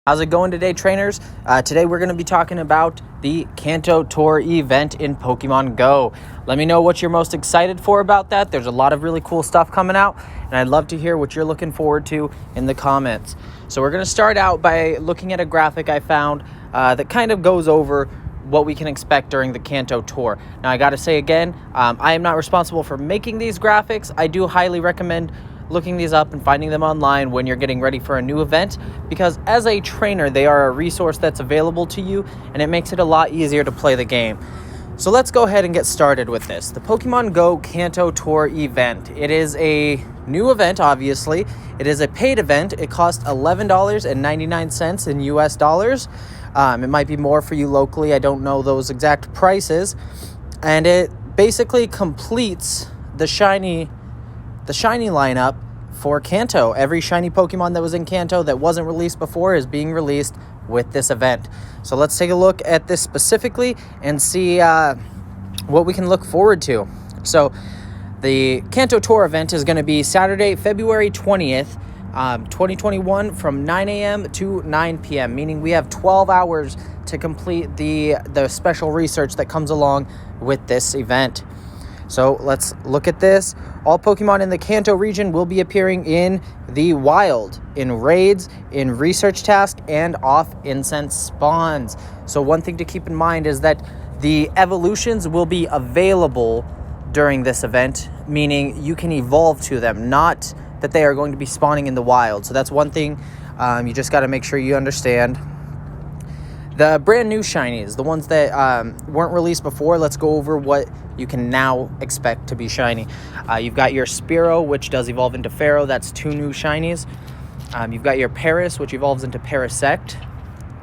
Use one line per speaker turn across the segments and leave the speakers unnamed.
How's it going today, trainers? Today we're going to be talking about the Kanto Tour event in Pokemon Go. Let me know what you're most excited for about that. There's a lot of really cool stuff coming out, and I'd love to hear what you're looking forward to in the comments. So we're going to start out by looking at a graphic I found that kind of goes over what we can expect during the Kanto Tour. Now, I got to say again, I am not responsible for making these graphics. I do highly recommend looking these up and finding them online when you're getting ready for a new event, because as a trainer, they are a resource that's available to you, and it makes it a lot easier to play the game. So let's go ahead and get started with this. The Pokemon Go Kanto Tour event. It is a new event, obviously. It is a paid event. It costs $11.99 in US dollars. It might be more for you locally. I don't know those exact prices. And it basically completes the shiny lineup for Kanto. Every shiny Pokemon that was in Kanto that wasn't released before is being released with this event. So let's take a look at this specifically and see what we can look forward to. So the Kanto Tour event is going to be Saturday, February 20th, 2021 from 9 a.m. to 9 p.m., meaning we have 12 hours to complete the special research that comes along with this event. So let's look at this. All Pokemon in the Kanto region will be appearing in the wild, in raids, in research tasks, and off incense spawns. So one thing to keep in mind is that the evolutions will be available during this event, meaning you can evolve to them, not that they are going to be spawning in the wild. So that's one thing you just got to make sure you understand. The brand new shinies, the ones that weren't released before, let's go over what you can now expect to be shiny. You've got your Spearow, which does evolve into Pharaoh. That's 2 new shinies. You've got your Paris, which evolves into Parasect.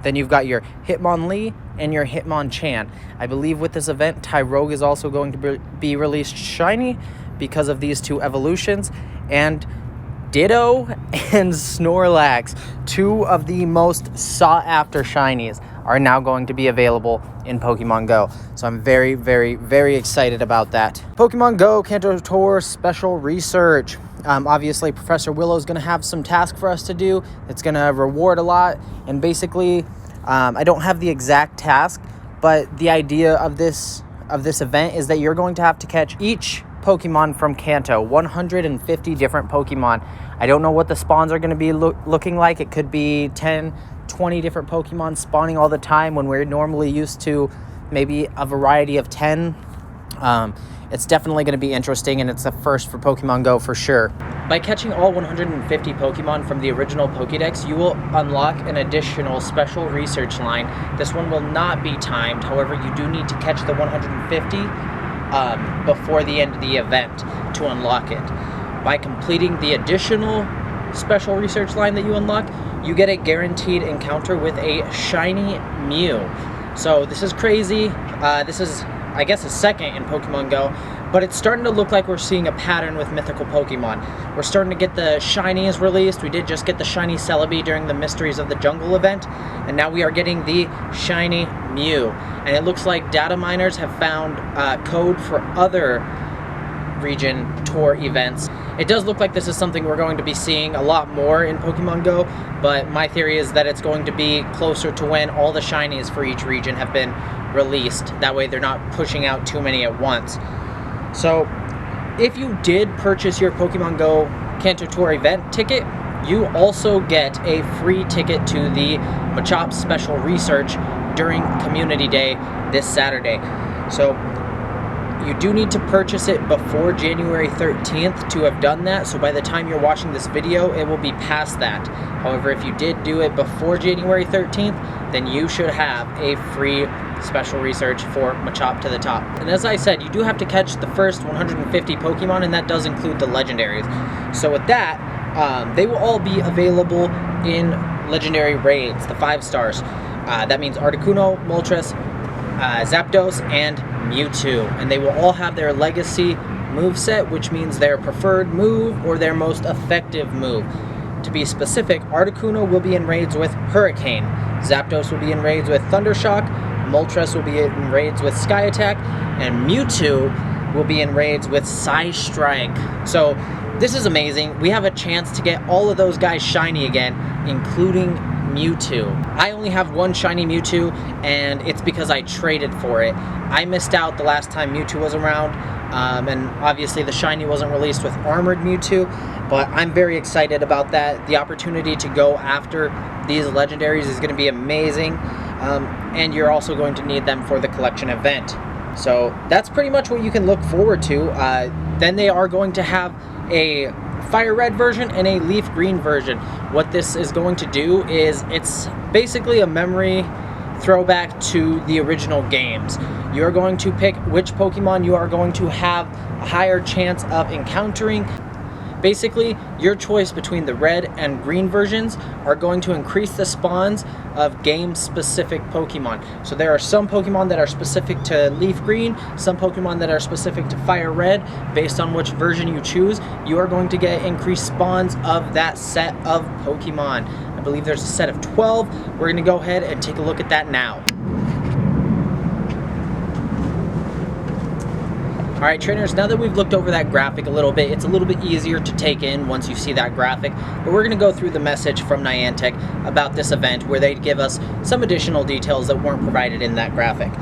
Then you've got your Hitmonlee and your Hitmonchan. I believe with this event, Tyrogue is also going to be released shiny because of these 2 evolutions. And Ditto and Snorlax, 2 of the most sought-after shinies, are now going to be available in Pokemon Go. So I'm very, very, very excited about that. Pokemon Go Kanto Tour special research. Obviously, Professor Willow is going to have some tasks for us to do. It's going to reward a lot. And basically, I don't have the exact task, but the idea of this event is that you're going to have to catch each Pokemon from Kanto, 150 different Pokemon. I don't know what the spawns are going to be looking like. It could be 10, 20 different Pokemon spawning all the time when we're normally used to maybe a variety of 10. It's definitely going to be interesting, and it's a first for Pokemon Go for sure. By catching all 150 Pokemon from the original Pokédex, you will unlock an additional special research line. This one will not be timed. However, you do need to catch the 150 before the end of the event to unlock it. By completing the additional special research line that you unlock, you get a guaranteed encounter with a shiny Mew. So this is crazy. This is, I guess, a second in Pokemon Go, but it's starting to look like we're seeing a pattern with mythical Pokemon. We're starting to get the shinies released. We did just get the shiny Celebi during the Mysteries of the Jungle event, and now we are getting the shiny Mew. And it looks like data miners have found code for other region tour events. It does look like this is something we're going to be seeing a lot more in Pokemon Go, but my theory is that it's going to be closer to when all the shinies for each region have been released. That way they're not pushing out too many at once. So if you did purchase your Pokemon Go Kanto Tour event ticket, you also get a free ticket to the Machop Special Research during Community Day this Saturday. So you do need to purchase it before January 13th to have done that. So by the time you're watching this video, it will be past that. However, if you did do it before January 13th, then you should have a free special research for Machop to the Top. And as I said, you do have to catch the first 150 Pokemon, and that does include the legendaries. So with that, they will all be available in legendary raids, the 5 stars. That means Articuno, Moltres, Zapdos, and Mewtwo, and they will all have their legacy moveset, which means their preferred move or their most effective move. To be specific, Articuno will be in raids with Hurricane, Zapdos will be in raids with Thundershock, Moltres will be in raids with Sky Attack, and Mewtwo will be in raids with Psystrike. So this is amazing. We have a chance to get all of those guys shiny again, including Mewtwo. I only have one shiny Mewtwo, and it's because I traded for it. I missed out the last time Mewtwo was around, and obviously the shiny wasn't released with Armored Mewtwo, but I'm very excited about that. The opportunity to go after these legendaries is going to be amazing, and you're also going to need them for the collection event. So that's pretty much what you can look forward to. Then they are going to have a Fire Red version and a Leaf Green version. What this is going to do is it's basically a memory throwback to the original games. You're going to pick which Pokemon you are going to have a higher chance of encountering. Basically, your choice between the red and green versions are going to increase the spawns of game-specific Pokemon. So there are some Pokemon that are specific to Leaf Green, some Pokemon that are specific to Fire Red. Based on which version you choose, you are going to get increased spawns of that set of Pokemon. I believe there's a set of 12. We're going to go ahead and take a look at that now. Alright trainers, now that we've looked over that graphic a little bit, it's a little bit easier to take in once you see that graphic, but we're going to go through the message from Niantic about this event where they give us some additional details that weren't provided in that graphic.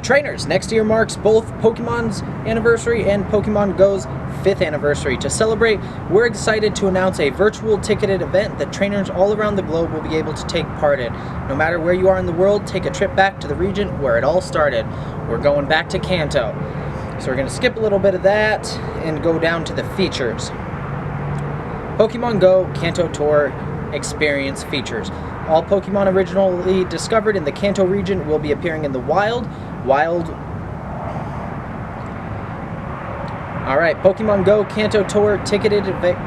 Trainers, next year marks both Pokemon's anniversary and Pokemon Go's 5th anniversary. To celebrate, we're excited to announce a virtual ticketed event that trainers all around the globe will be able to take part in. No matter where you are in the world, take a trip back to the region where it all started. We're going back to Kanto. So we're going to skip a little bit of that and go down to the features. Pokemon Go Kanto Tour Experience features. All Pokemon originally discovered in the Kanto region will be appearing in the wild. Alright, Pokemon Go Kanto Tour ticketed event.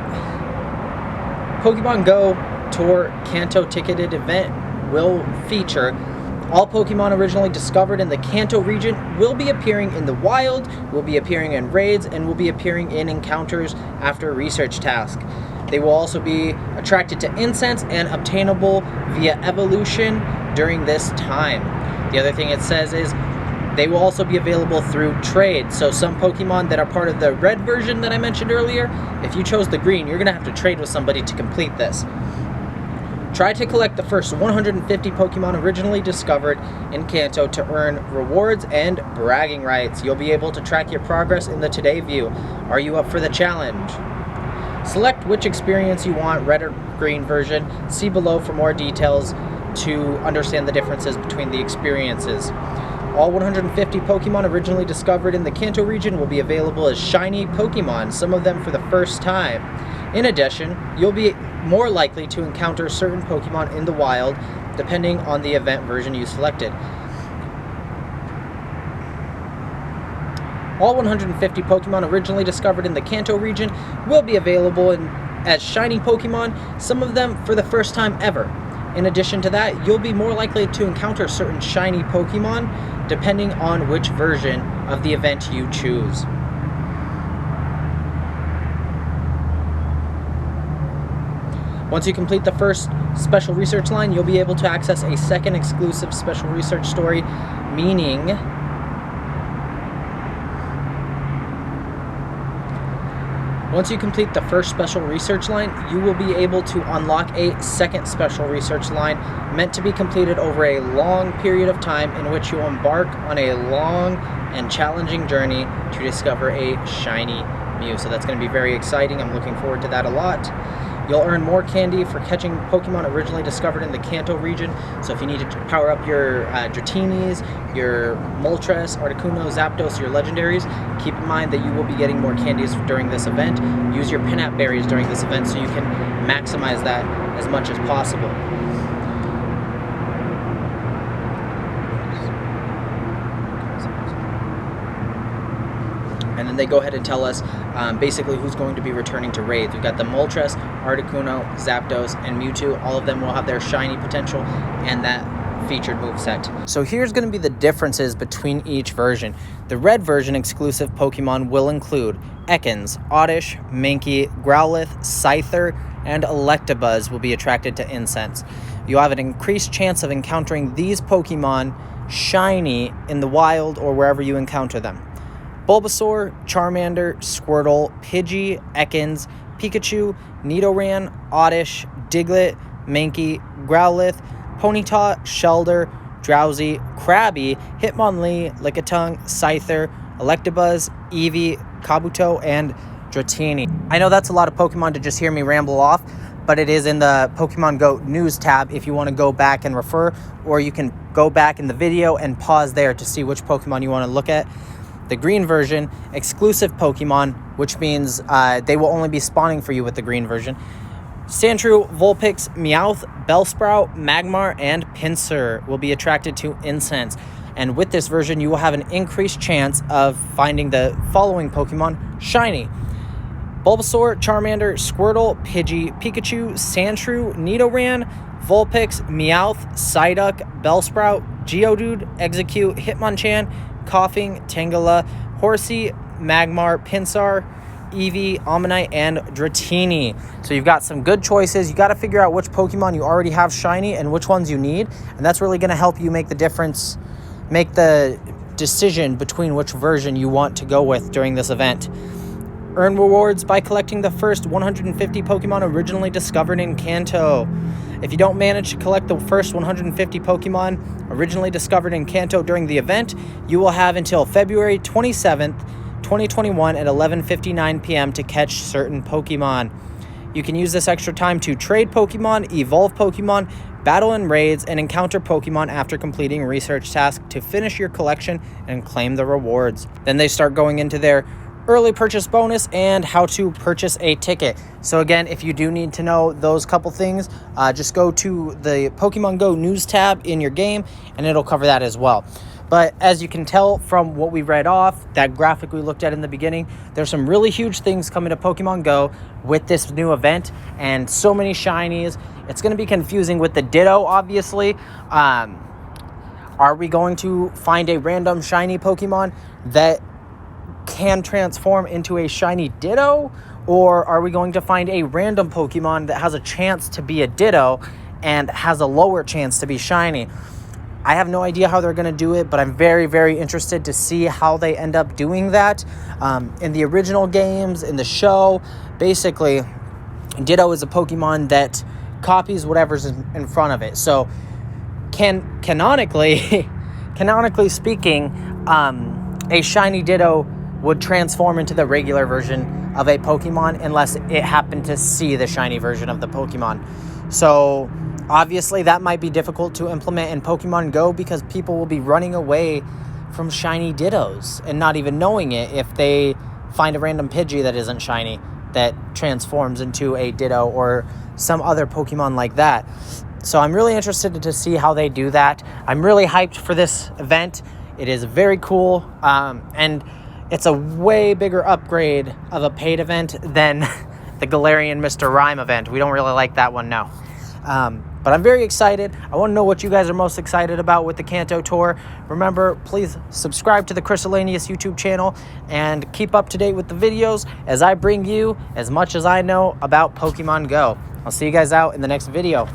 Pokemon Go Tour Kanto ticketed event will feature all Pokemon originally discovered in the Kanto region will be appearing in the wild, will be appearing in raids, and will be appearing in encounters after a research task. They will also be attracted to incense and obtainable via evolution during this time. The other thing it says is they will also be available through trade. So some Pokemon that are part of the red version that I mentioned earlier, if you chose the green, you're going to have to trade with somebody to complete this. Try to collect the first 150 Pokemon originally discovered in Kanto to earn rewards and bragging rights. You'll be able to track your progress in the Today view. Are you up for the challenge? Select which experience you want, red or green version. See below for more details to understand the differences between the experiences. All 150 Pokemon originally discovered in the Kanto region will be available as shiny Pokemon, some of them for the first time. In addition, you'll be more likely to encounter certain Pokemon in the wild, depending on the event version you selected. All 150 Pokemon originally discovered in the Kanto region will be available as shiny Pokemon, some of them for the first time ever. In addition to that, you'll be more likely to encounter certain shiny Pokemon, depending on which version of the event you choose. Once you complete the first special research line, you'll be able to access a second exclusive special research story, meaning once you complete the first special research line, you will be able to unlock a second special research line meant to be completed over a long period of time in which you'll embark on a long and challenging journey to discover a shiny Mew. So that's going to be very exciting. I'm looking forward to that a lot. You'll earn more candy for catching Pokemon originally discovered in the Kanto region. So if you need to power up your Dratini's, your Moltres, Articuno, Zapdos, your legendaries, keep in mind that you will be getting more candies during this event. Use your Pinap berries during this event so you can maximize that as much as possible. And then they go ahead and tell us basically who's going to be returning to raids. We've got the Moltres, Articuno, Zapdos, and Mewtwo. All of them will have their shiny potential and that featured moveset. So here's going to be the differences between each version. The red version exclusive Pokemon will include Ekans, Oddish, Mankey, Growlithe, Scyther, and Electabuzz will be attracted to incense. You'll have an increased chance of encountering these Pokemon shiny in the wild or wherever you encounter them. Bulbasaur, Charmander, Squirtle, Pidgey, Ekans, Pikachu, Nidoran, Oddish, Diglett, Mankey, Growlithe, Ponyta, Shelder, Drowsy, Krabby, Hitmonlee, Lickitung, Scyther, Electabuzz, Eevee, Kabuto, and Dratini. I know that's a lot of Pokemon to just hear me ramble off, but it is in the Pokemon Go news tab if you want to go back and refer, or you can go back in the video and pause there to see which Pokemon you want to look at. The green version, exclusive Pokemon, which means they will only be spawning for you with the green version. Sandshrew, Vulpix, Meowth, Bellsprout, Magmar, and Pinsir will be attracted to incense. And with this version, you will have an increased chance of finding the following Pokemon shiny: Bulbasaur, Charmander, Squirtle, Pidgey, Pikachu, Sandshrew, Nidoran, Vulpix, Meowth, Psyduck, Bellsprout, Geodude, Execute, Hitmonchan, Coughing, Tangela, Horsey, Magmar, Pinsir, Eevee, Omanyte, and Dratini. So you've got some good choices. You got to figure out which Pokemon you already have shiny and which ones you need, and that's really going to help you make the difference, make the decision between which version you want to go with during this event. Earn rewards by collecting the first 150 Pokemon originally discovered in Kanto. If you don't manage to collect the first 150 Pokemon originally discovered in Kanto during the event, you will have until February 27th, 2021 at 11:59 p.m. to catch certain Pokemon. You can use this extra time to trade Pokemon, evolve Pokemon, battle in raids, and encounter Pokemon after completing research tasks to finish your collection and claim the rewards. Then they start going into their early purchase bonus and how to purchase a ticket. So again, if you do need to know those couple things, just go to the Pokemon Go news tab in your game and it'll cover that as well. But as you can tell from what we read off, that graphic we looked at in the beginning, there's some really huge things coming to Pokemon Go with this new event and so many shinies. It's going to be confusing with the Ditto, obviously. Are we going to find a random shiny Pokemon that can transform into a shiny Ditto? Or are we going to find a random Pokemon that has a chance to be a Ditto and has a lower chance to be shiny? I have no idea how they're going to do it, but I'm very, very interested to see how they end up doing that. In the original games, in the show, basically, Ditto is a Pokemon that copies whatever's in front of it. So, canonically speaking, a shiny Ditto would transform into the regular version of a Pokemon unless it happened to see the shiny version of the Pokemon. So obviously that might be difficult to implement in Pokemon Go because people will be running away from shiny Dittos and not even knowing it if they find a random Pidgey that isn't shiny that transforms into a Ditto or some other Pokemon like that. So I'm really interested to see how they do that. I'm really hyped for this event. It is very cool, and it's a way bigger upgrade of a paid event than the Galarian Mr. Rime event. We don't really like that one, no. But I'm very excited. I want to know what you guys are most excited about with the Kanto Tour. Remember, please subscribe to the Crystalanius YouTube channel and keep up to date with the videos as I bring you as much as I know about Pokemon Go. I'll see you guys out in the next video.